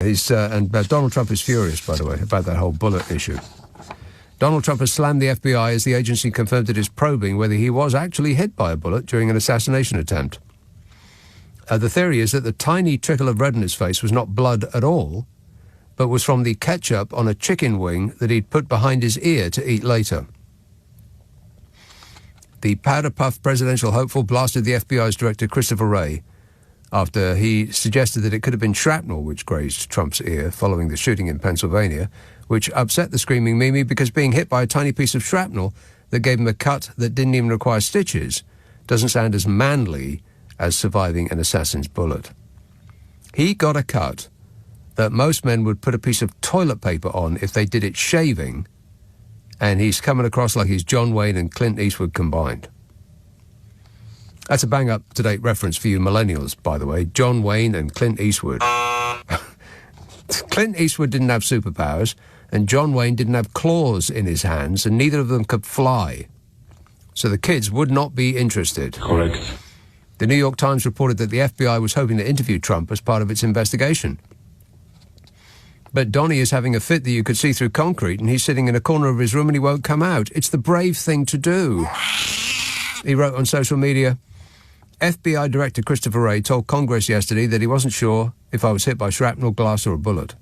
Donald Trump is furious, by the way, about that whole bullet issue. Donald Trump has slammed the FBI as the agency confirmed it is probing whether he was actually hit by a bullet during an assassination attempt. The theory is that the tiny trickle of red on his face was not blood at all, but was from the ketchup on a chicken wing that he'd put behind his ear to eat later. The powder-puff presidential hopeful blasted the FBI's director, Christopher Wray, after he suggested that it could have been shrapnel which grazed Trump's ear following the shooting in Pennsylvania, which upset the screaming Mimi because being hit by a tiny piece of shrapnel that gave him a cut that didn't even require stitches doesn't sound as manly as surviving an assassin's bullet. He got a cut that most men would put a piece of toilet paper on if they did it shaving, and he's coming across like he's John Wayne and Clint Eastwood combined. That's a bang-up-to-date reference for you millennials, by the way. John Wayne and Clint Eastwood. Clint Eastwood didn't have superpowers, and John Wayne didn't have claws in his hands, and neither of them could fly. So the kids would not be interested. Correct. The New York Times reported that the FBI was hoping to interview Trump as part of its investigation. But Donnie is having a fit that you could see through concrete, and he's sitting in a corner of his room and he won't come out. It's the brave thing to do. He wrote on social media, FBI Director Christopher Wray told Congress yesterday that he wasn't sure if I was hit by shrapnel, glass or a bullet.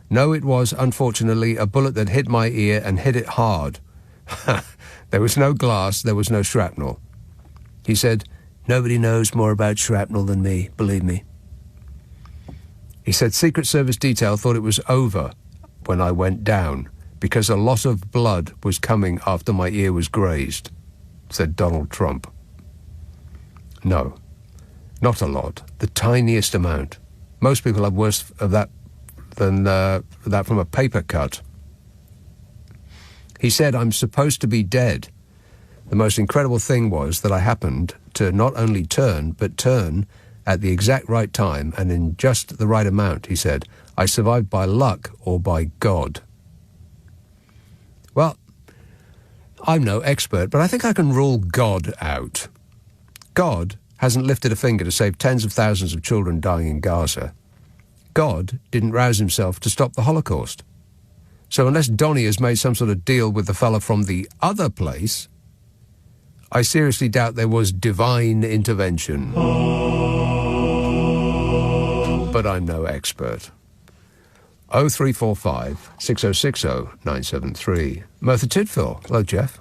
No, it was, unfortunately, a bullet that hit my ear and hit it hard. There was no glass, there was no shrapnel. He said, nobody knows more about shrapnel than me, believe me. He said Secret Service detail thought it was over when I went down because a lot of blood was coming after my ear was grazed, said Donald Trump. No, not a lot. The tiniest amount. Most people have worse of that than that from a paper cut. He said, I'm supposed to be dead. The most incredible thing was that I happened to not only turn, but turn at the exact right time and in just the right amount, he said. I survived by luck or by God. Well, I'm no expert, but I think I can rule God out. God hasn't lifted a finger to save tens of thousands of children dying in Gaza. God didn't rouse himself to stop the Holocaust. So unless Donnie has made some sort of deal with the fella from the other place, I seriously doubt there was divine intervention. But I'm no expert. 0345 6060 973. Merthyr Tydfil. Hello, Jeff.